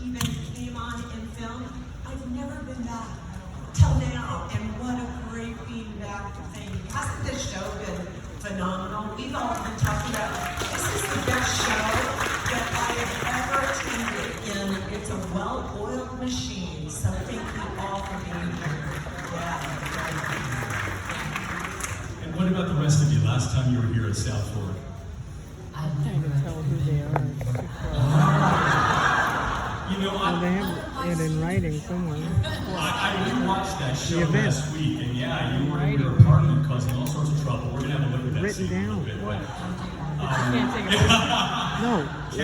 even came on in film. I've never been back till now, and what a great feedback thing. Hasn't this show been phenomenal? We've all been talking about, this is the best show that I have ever attended, and it's a well-oiled machine, so thank you all for being here. Yeah. And what about the rest of you? Last time you were here at South Fork? I can't tell who they are. You know, They have it in writing somewhere. I rewatched that show last week, and yeah, you were in your Writing. apartment causing all sorts of trouble. We're gonna have a look at that Written scene in a down. little bit. What? But, Can't take it. No,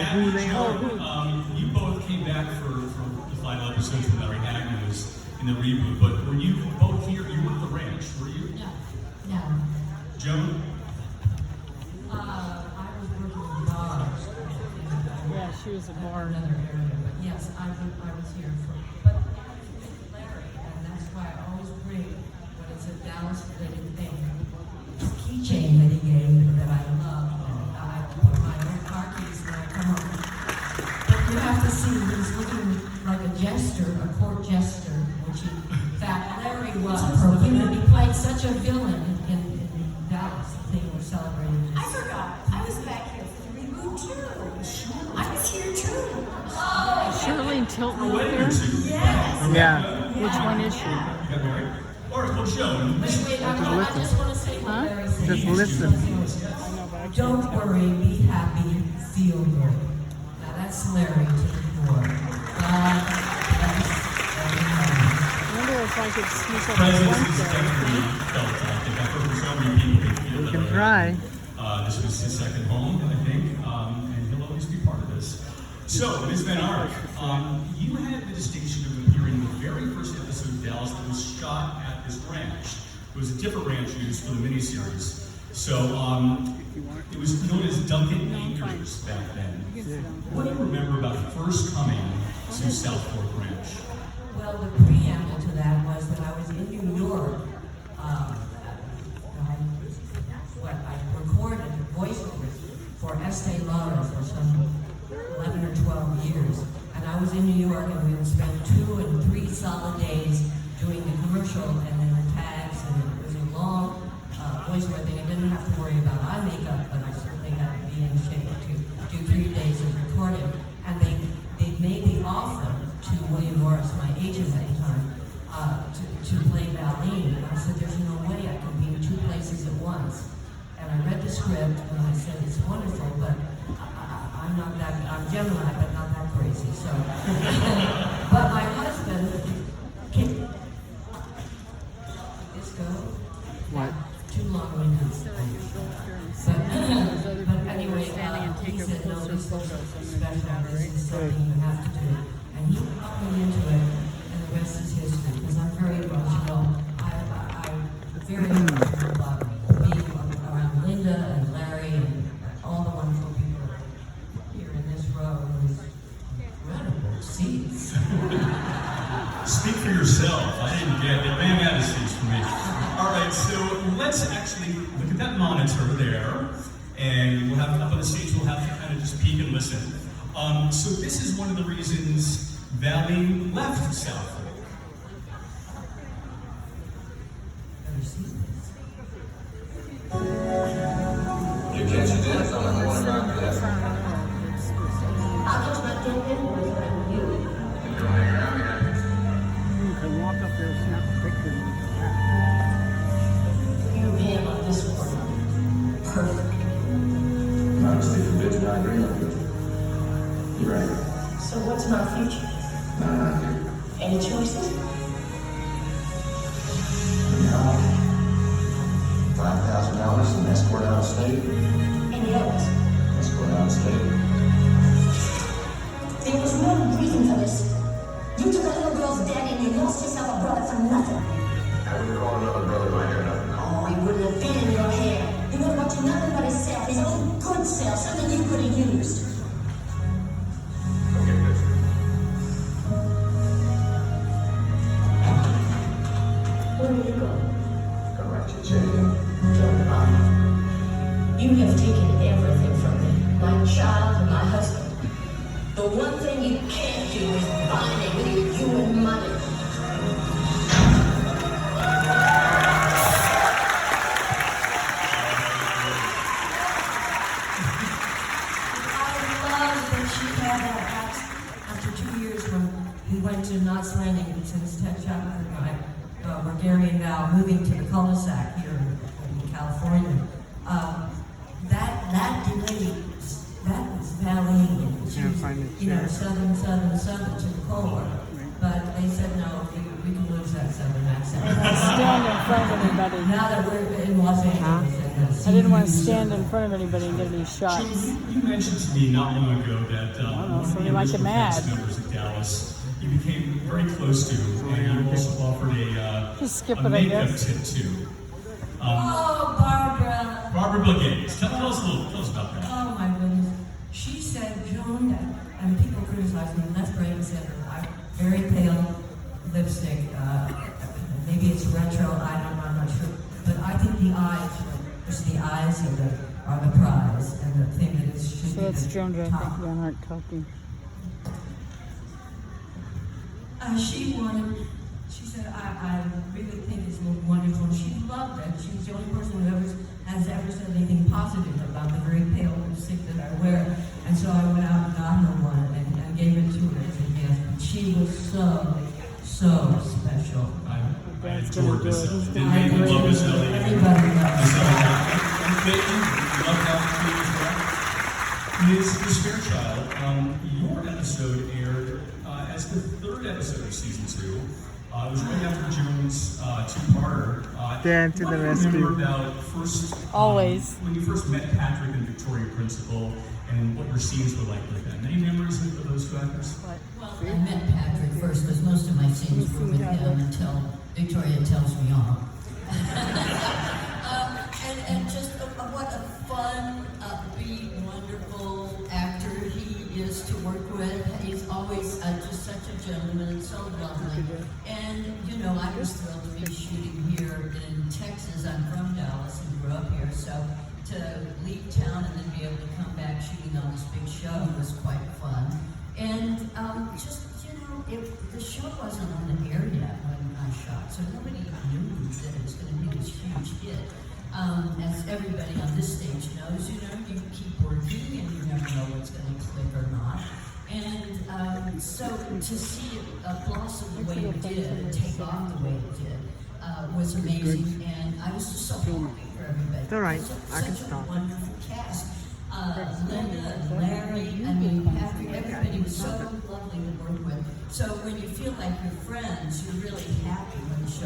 who they are. you both came back for the final episodes with Larry Agnews in the reboot, but were you both here? You were at the ranch, were you? No. No. Joan? I was working with dogs. Yeah, she was a bar. Another area, but yes, I was here for, but Larry, and that's why I always bring, when it's a Dallas-related thing, this keychain that he gave me that I love, and I put my own car keys when I come home. But you have to see, he's looking like a jester, a court jester, which in fact Larry was. He played such a villain in Dallas, the thing we're celebrating. I forgot. I was back here for the reboot too. I was here too. Shirley Tilton For a up wedding or there? two. Yes. Yeah. Which one is she? You got married? All right, well, Joan. But wait, I just want to say what Huh? Larry said. Just listen. Don't worry, be happy, feel good. Now that's Larry to the core. God bless everyone. I wonder if I could sneak up on Presence one is definitely felt. I think I've heard from so many people they feel We that can way. try. This was his second home, I think, and he'll always be part of this. So, Ms. Van Ark, you had the distinction of appearing in the very first episode of Dallas that was shot at this ranch. It was a different ranch used for the miniseries. So, it was known as Duncan Acres back then. What do you remember about first coming to South Fork Ranch? Well, the preamble to that was that I was in New York. I recorded voiceovers for Estee Lauder for some 11 or 12 years. And I was in New York, and we would spend 2 and 3 solid days doing the commercial and then the tags, and it was a long voiceover thing. I didn't have to worry about eye makeup, but I certainly had to be in shape to do 3 days of recording. And they made the offer to William Morris, my agent at the time, to play Valene. And I said, there's no way I can be in 2 places at once. And I read the script, and I said, it's wonderful, but I'm not that, I'm Gemini, but not that crazy, so. But my husband, this go? What? Too long-winded. But anyway, he said, no, this is special, this is something you have to do. And he got me into it, and the rest is history, because I'm very emotional. I'm very emotional about being around Linda and Larry and all the wonderful people here in this row with incredible seats. Speak for yourself. I didn't get it. Bang out of seats for me. All right, so let's actually look at that monitor there, and we'll have up on the stage. We'll have to kind of just peek and listen. So this is one of the reasons Valene left South Fork. Never seen this. You catch your dance on the morning round, yes. I'll catch my dad with you. And you'll hang around here. You can walk up there and snap a picture. You handle this one perfectly. Honesty forbids, and I agree with you. You're right. So what's my future? Not you. Any choices? No. $5,000 and escort out of state. Any others? Escort out of state. There was no reason for this. You took a little girl's daddy and you lost yourself a brother for nothing. I wouldn't call another brother by hair nothing. Oh, he wouldn't have been in your hair. He would have wanted nothing but himself, his own good self, something you could have used. Go get this. Where will you go? Go write your check. You have taken everything from me. My child and my husband. The one thing you can't do is we went to Knots Landing since Ted Chapman and I were Gary and Val moving to the cul-de-sac here in California. That delay, that was valeting. Can't find it, You know, yeah. southern to the cold. But they said, no, we can lose that southern accent. Stand in front of anybody. Now that we're in Los Angeles. I didn't want to stand in front of anybody and get any Joan, shots. you mentioned to me not long ago that one of somebody the like original it cast mad. members of Dallas you became very close to, and you also offered Just skip a it, I makeup guess. tip too. Oh, Barbara. Barbara Blagate, tell us about that. Oh my goodness. She said, Joan, and people criticized me left, right, and center. I'm very pale lipstick. Maybe it's retro, I'm not sure. But I think the eyes are the prize, and the thing that is should So be that's the Joan top. Van Ark talking. She said, I really think it's wonderful. She loved it. She's the only person who has ever said anything positive about the very pale lipstick that I wear. And so I went out and got her one and gave it to her as a gift. And she was so special. I Dad's adored gonna do it. Miss Ellie. He's Didn't gonna make do me it. love Miss Ellie. Everybody loves Miss her. Ellie. And Clayton, love that too as well. Ms. Fairchild, your episode aired as the third episode of season 2. It was right after Joan's two-parter. Dan to what the do you rescue. remember about first, Always. when you first met Patrick and Victoria Principal, and what your scenes were like with them? Any memories of those two actors? Well, I met Patrick first because most of my scenes were with him until Victoria tells me off. And just what a fun, upbeat, wonderful actor he is to work with. He's always just such a gentleman and so lovely. And, you know, I was thrilled to be shooting here in Texas. I'm from Dallas and grew up here, so to leave town and then be able to come back shooting on this big show was quite fun. And just, you know, the show wasn't on the air yet when I shot, so nobody knew that it was going to be this huge hit. As everybody on this stage knows, you know, you keep working and you never know what's going to click or not. And so to see it blossom the way it did and take off the way it did was amazing. And I was just so happy for everybody. It's all right. I can Such a stop. wonderful cast. Linda, Larry, I mean, Patrick, everybody was so lovely to work with. So when you feel like you're friends, you're really happy when the show